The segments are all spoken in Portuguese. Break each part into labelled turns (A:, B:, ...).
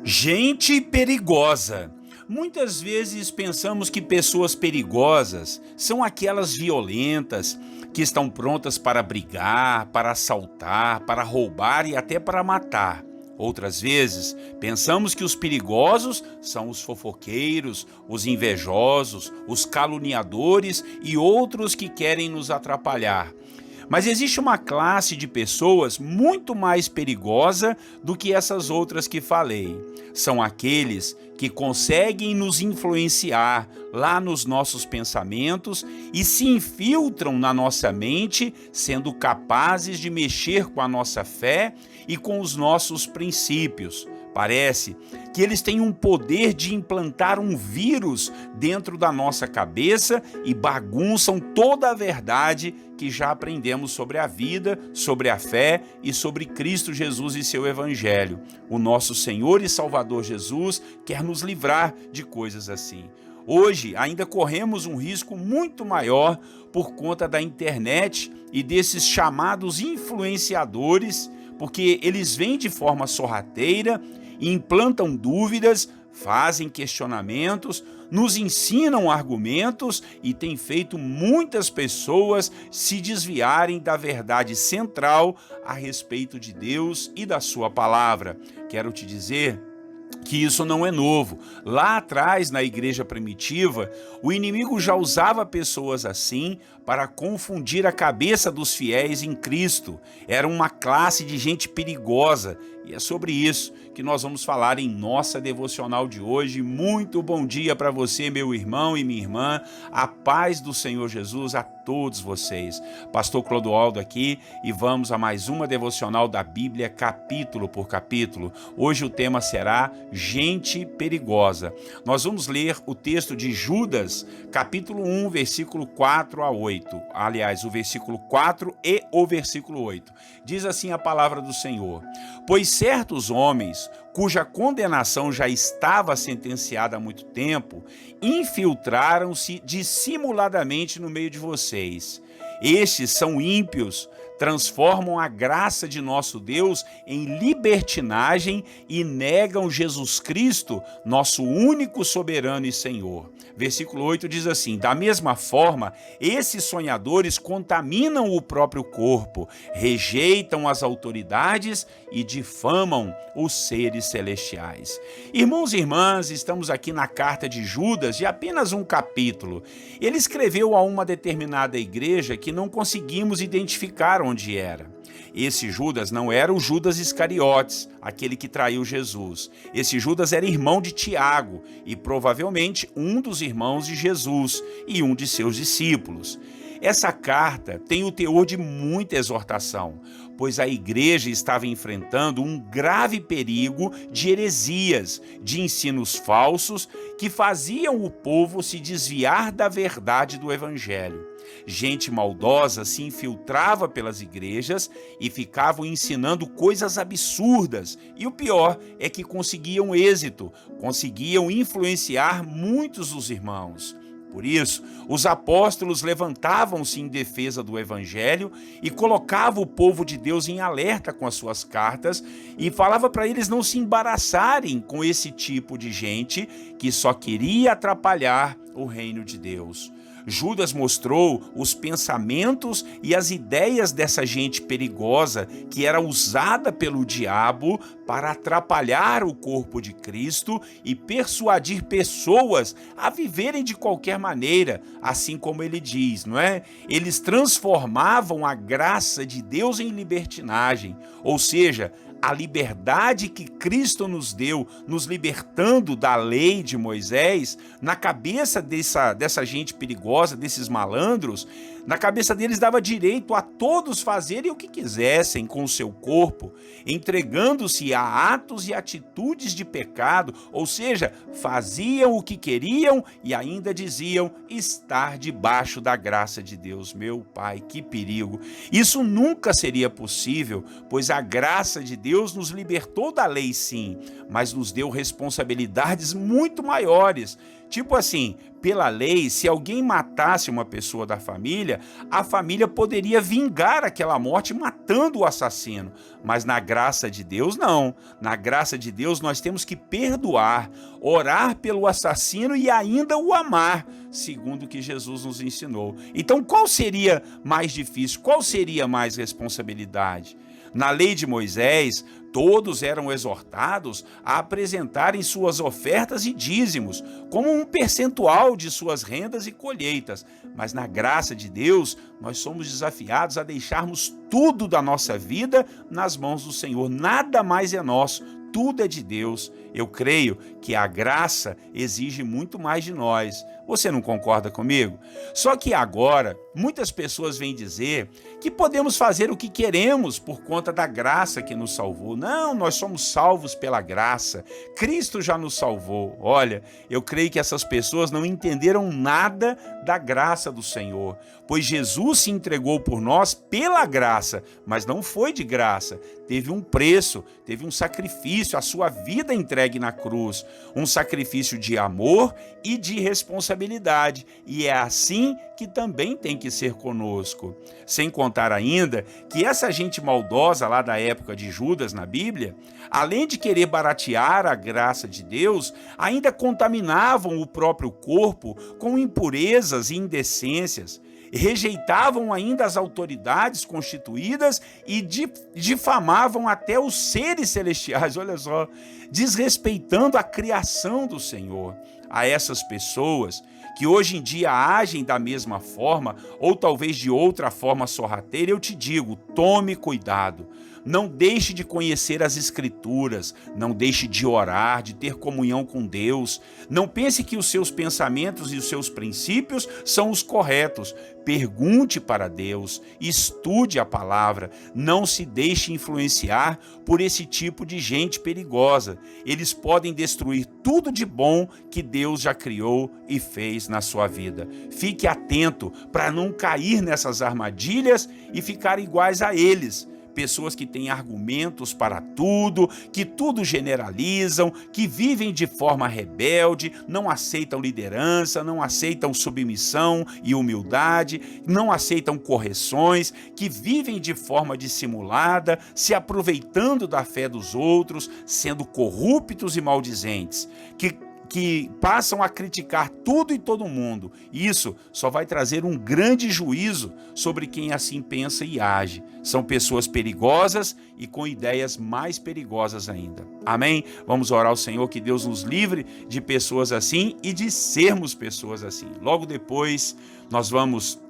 A: Gente perigosa. Muitas vezes pensamos que pessoas perigosas são aquelas violentas que estão prontas para brigar, para assaltar, para roubar e até para matar. Outras vezes, pensamos que os perigosos são os fofoqueiros, os invejosos, os caluniadores e outros que querem nos atrapalhar. Mas existe uma classe de pessoas muito mais perigosa do que essas outras que falei. São aqueles que conseguem nos influenciar lá nos nossos pensamentos e se infiltram na nossa mente, sendo capazes de mexer com a nossa fé e com os nossos princípios. Parece que eles têm um poder de implantar um vírus dentro da nossa cabeça e bagunçam toda a verdade que já aprendemos sobre a vida, sobre a fé e sobre Cristo Jesus e seu Evangelho. O nosso Senhor e Salvador Jesus quer nos livrar de coisas assim. Hoje ainda corremos um risco muito maior por conta da internet e desses chamados influenciadores, porque eles vêm de forma sorrateira, implantam dúvidas, fazem questionamentos, nos ensinam argumentos e têm feito muitas pessoas se desviarem da verdade central a respeito de Deus e da sua palavra. Quero te dizer que isso não é novo. Lá atrás, na igreja primitiva, o inimigo já usava pessoas assim para confundir a cabeça dos fiéis em Cristo. Era uma classe de gente perigosa e é sobre isso que nós vamos falar em nossa devocional de hoje. Muito bom dia para você, meu irmão e minha irmã. A paz do Senhor Jesus a todos vocês. Pastor Clodoaldo aqui e vamos a mais uma devocional da Bíblia, capítulo por capítulo. Hoje o tema será gente perigosa. Nós vamos ler o texto de Judas, capítulo 1, versículo 4 a 8. Aliás, o versículo 4 e o versículo 8. Diz assim a palavra do Senhor: Pois certos homens, cuja condenação já estava sentenciada há muito tempo, infiltraram-se dissimuladamente no meio de vocês. Estes são ímpios, transformam a graça de nosso Deus em libertinagem e negam Jesus Cristo, nosso único soberano e Senhor. Versículo 8 diz assim: Da mesma forma, esses sonhadores contaminam o próprio corpo, rejeitam as autoridades e difamam os seres celestiais. Irmãos e irmãs, estamos aqui na carta de Judas, de apenas um capítulo. Ele escreveu a uma determinada igreja que não conseguimos identificar onde era. Esse Judas não era o Judas Iscariotes, aquele que traiu Jesus. Esse Judas era irmão de Tiago e provavelmente um dos irmãos de Jesus e um de seus discípulos. Essa carta tem o teor de muita exortação, pois a igreja estava enfrentando um grave perigo de heresias, de ensinos falsos que faziam o povo se desviar da verdade do Evangelho. Gente maldosa se infiltrava pelas igrejas e ficavam ensinando coisas absurdas. E o pior é que conseguiam êxito, conseguiam influenciar muitos dos irmãos. Por isso, os apóstolos levantavam-se em defesa do Evangelho e colocavam o povo de Deus em alerta com as suas cartas e falava para eles não se embaraçarem com esse tipo de gente que só queria atrapalhar o reino de Deus. Judas mostrou os pensamentos e as ideias dessa gente perigosa que era usada pelo diabo para atrapalhar o corpo de Cristo e persuadir pessoas a viverem de qualquer maneira, assim como ele diz, não é? Eles transformavam a graça de Deus em libertinagem, ou seja, a liberdade que Cristo nos deu, nos libertando da lei de Moisés, na cabeça dessa gente perigosa, desses malandros, na cabeça deles dava direito a todos fazerem o que quisessem com o seu corpo, entregando-se a atos e atitudes de pecado, ou seja, faziam o que queriam e ainda diziam estar debaixo da graça de Deus. Meu Pai, que perigo! Isso nunca seria possível, pois a graça de Deus Deus nos libertou da lei, sim, mas nos deu responsabilidades muito maiores. Tipo assim, pela lei, se alguém matasse uma pessoa da família, a família poderia vingar aquela morte matando o assassino. Mas na graça de Deus, não. Na graça de Deus, nós temos que perdoar, orar pelo assassino e ainda o amar, segundo o que Jesus nos ensinou. Então, qual seria mais difícil? Qual seria mais responsabilidade? Na lei de Moisés, todos eram exortados a apresentarem suas ofertas e dízimos, como um percentual de suas rendas e colheitas. Mas na graça de Deus, nós somos desafiados a deixarmos tudo da nossa vida nas mãos do Senhor. Nada mais é nosso, tudo é de Deus. Eu creio que a graça exige muito mais de nós. Você não concorda comigo? Só que agora, muitas pessoas vêm dizer que podemos fazer o que queremos por conta da graça que nos salvou. Não, nós somos salvos pela graça. Cristo já nos salvou. Olha, eu creio que essas pessoas não entenderam nada da graça do Senhor, pois Jesus se entregou por nós pela graça, mas não foi de graça. Teve um preço, teve um sacrifício, a sua vida entregue na cruz, um sacrifício de amor e de responsabilidade, e é assim que também tem que ser conosco. Sem contar ainda que essa gente maldosa lá da época de Judas na Bíblia, além de querer baratear a graça de Deus, ainda contaminavam o próprio corpo com impurezas e indecências, rejeitavam ainda as autoridades constituídas e difamavam até os seres celestiais, olha só, desrespeitando a criação do Senhor. A essas pessoas que hoje em dia agem da mesma forma, ou talvez de outra forma sorrateira, eu te digo, tome cuidado. Não deixe de conhecer as Escrituras, não deixe de orar, de ter comunhão com Deus. Não pense que os seus pensamentos e os seus princípios são os corretos. Pergunte para Deus, estude a palavra, não se deixe influenciar por esse tipo de gente perigosa. Eles podem destruir tudo de bom que Deus já criou e fez na sua vida. Fique atento para não cair nessas armadilhas e ficar iguais a eles. Pessoas que têm argumentos para tudo, que tudo generalizam, que vivem de forma rebelde, não aceitam liderança, não aceitam submissão e humildade, não aceitam correções, que vivem de forma dissimulada, se aproveitando da fé dos outros, sendo corruptos e maldizentes, que passam a criticar tudo e todo mundo. Isso só vai trazer um grande juízo sobre quem assim pensa e age. São pessoas perigosas e com ideias mais perigosas ainda. Amém? Vamos orar ao Senhor que Deus nos livre de pessoas assim e de sermos pessoas assim. Logo depois nós vamos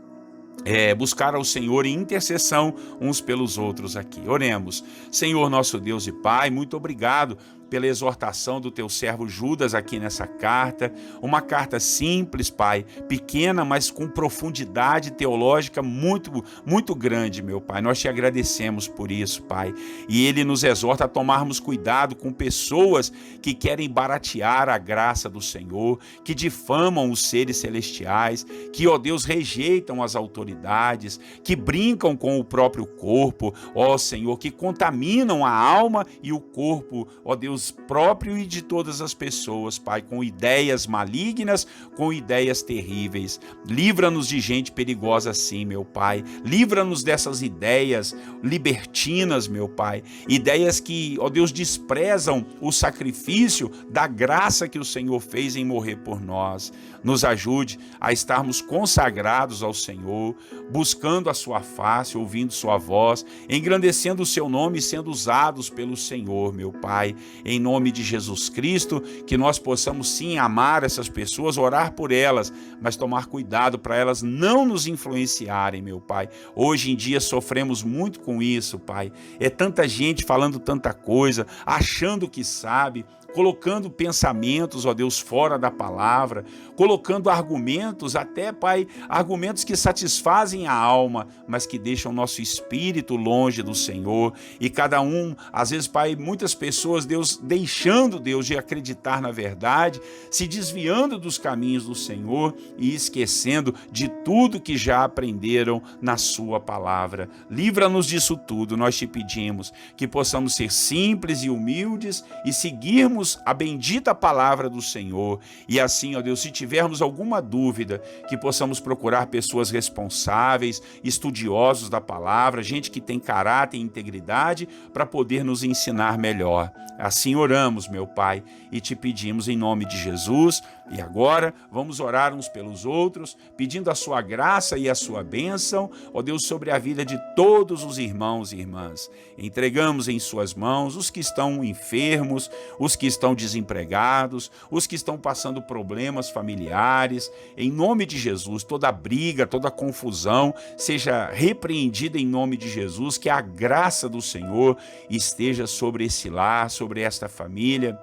A: buscar ao Senhor em intercessão uns pelos outros aqui. Oremos. Senhor nosso Deus e Pai, muito obrigado pela exortação do teu servo Judas aqui nessa carta, uma carta simples, Pai, pequena, mas com profundidade teológica muito, muito grande, meu Pai. Nós te agradecemos por isso, Pai. E ele nos exorta a tomarmos cuidado com pessoas que querem baratear a graça do Senhor, que difamam os seres celestiais, que, ó Deus, rejeitam as autoridades, que brincam com o próprio corpo, ó Senhor, que contaminam a alma e o corpo, ó Deus, próprio e de todas as pessoas, Pai, com ideias malignas, com ideias terríveis. Livra-nos de gente perigosa assim, meu Pai. Livra-nos dessas ideias libertinas, meu Pai. Ideias que, ó Deus, desprezam o sacrifício da graça que o Senhor fez em morrer por nós. Nos ajude a estarmos consagrados ao Senhor, buscando a sua face, ouvindo sua voz, engrandecendo o seu nome e sendo usados pelo Senhor, meu Pai. Em nome de Jesus Cristo, que nós possamos sim amar essas pessoas, orar por elas, mas tomar cuidado para elas não nos influenciarem, meu Pai. Hoje em dia sofremos muito com isso, Pai. É tanta gente falando tanta coisa, achando que sabe, colocando pensamentos, ó Deus, fora da palavra, colocando argumentos, até, Pai, argumentos que satisfazem a alma, mas que deixam o nosso espírito longe do Senhor. E cada um, às vezes, Pai, muitas pessoas, Deus, estamos deixando, Deus, de acreditar na verdade, se desviando dos caminhos do Senhor e esquecendo de tudo que já aprenderam na sua palavra. Livra-nos disso tudo, nós te pedimos que possamos ser simples e humildes e seguirmos a bendita palavra do Senhor. E assim, ó Deus, se tivermos alguma dúvida, que possamos procurar pessoas responsáveis, estudiosos da palavra, gente que tem caráter e integridade para poder nos ensinar melhor. Assim oramos, meu Pai, e te pedimos em nome de Jesus. E agora vamos orar uns pelos outros, pedindo a sua graça e a sua bênção, ó Deus, sobre a vida de todos os irmãos e irmãs. Entregamos em suas mãos os que estão enfermos, os que estão desempregados, os que estão passando problemas familiares. Em nome de Jesus, toda briga, toda confusão seja repreendida em nome de Jesus, que a graça do Senhor esteja sobre esse lar, sobre esta família.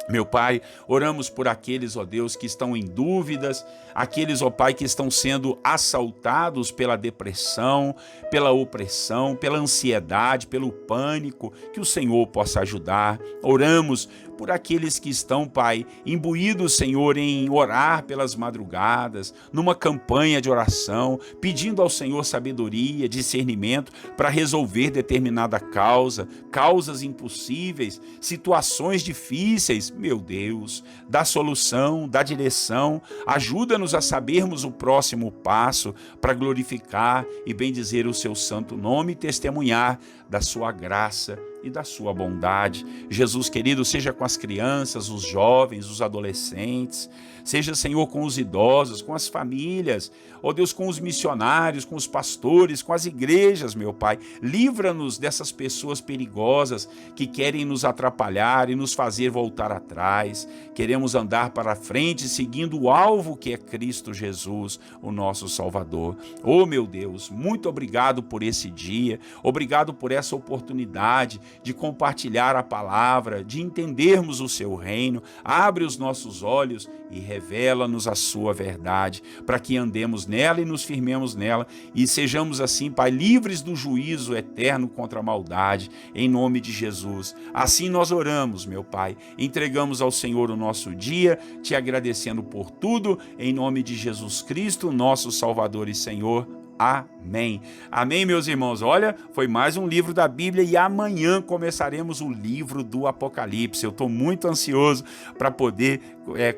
A: Meu Pai, oramos por aqueles, ó Deus, que estão em dúvidas, aqueles, ó Pai, que estão sendo assaltados pela depressão, pela opressão, pela ansiedade, pelo pânico, que o Senhor possa ajudar. Oramos por aqueles que estão, Pai, imbuídos, Senhor, em orar pelas madrugadas, numa campanha de oração, pedindo ao Senhor sabedoria, discernimento para resolver determinada causa, causas impossíveis, situações difíceis. Meu Deus, dá solução, dá direção, ajuda-nos a sabermos o próximo passo para glorificar e bendizer o seu santo nome e testemunhar da sua graça e da sua bondade. Jesus querido, seja com as crianças, os jovens, os adolescentes, seja, Senhor, com os idosos, com as famílias, ó Deus, com os missionários, com os pastores, com as igrejas, meu Pai. Livra-nos dessas pessoas perigosas que querem nos atrapalhar e nos fazer voltar atrás. Queremos andar para frente, seguindo o alvo que é Cristo Jesus, o nosso Salvador. Oh, meu Deus, muito obrigado por esse dia, obrigado por essa oportunidade de compartilhar a palavra, de entendermos o seu reino. Abre os nossos olhos e revela-nos a sua verdade, para que andemos nela e nos firmemos nela e sejamos assim, Pai, livres do juízo eterno contra a maldade, em nome de Jesus. Assim nós oramos, meu Pai, entregamos ao Senhor o nosso dia, te agradecendo por tudo, em nome de Jesus Cristo, nosso Salvador e Senhor. Amém. Amém, meus irmãos. Olha, foi mais um livro da Bíblia e amanhã começaremos o livro do Apocalipse. Eu estou muito ansioso para poder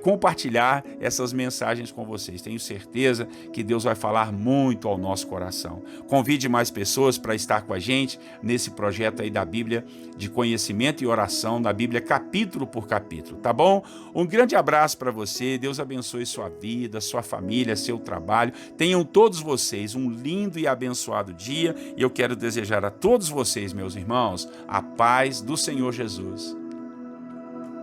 A: compartilhar essas mensagens com vocês. Tenho certeza que Deus vai falar muito ao nosso coração. Convide mais pessoas para estar com a gente nesse projeto aí da Bíblia de conhecimento e oração, da Bíblia capítulo por capítulo, tá bom? Um grande abraço para você. Deus abençoe sua vida, sua família, seu trabalho. Tenham todos vocês um lindo e abençoado dia, e eu quero desejar a todos vocês, meus irmãos, a paz do Senhor Jesus.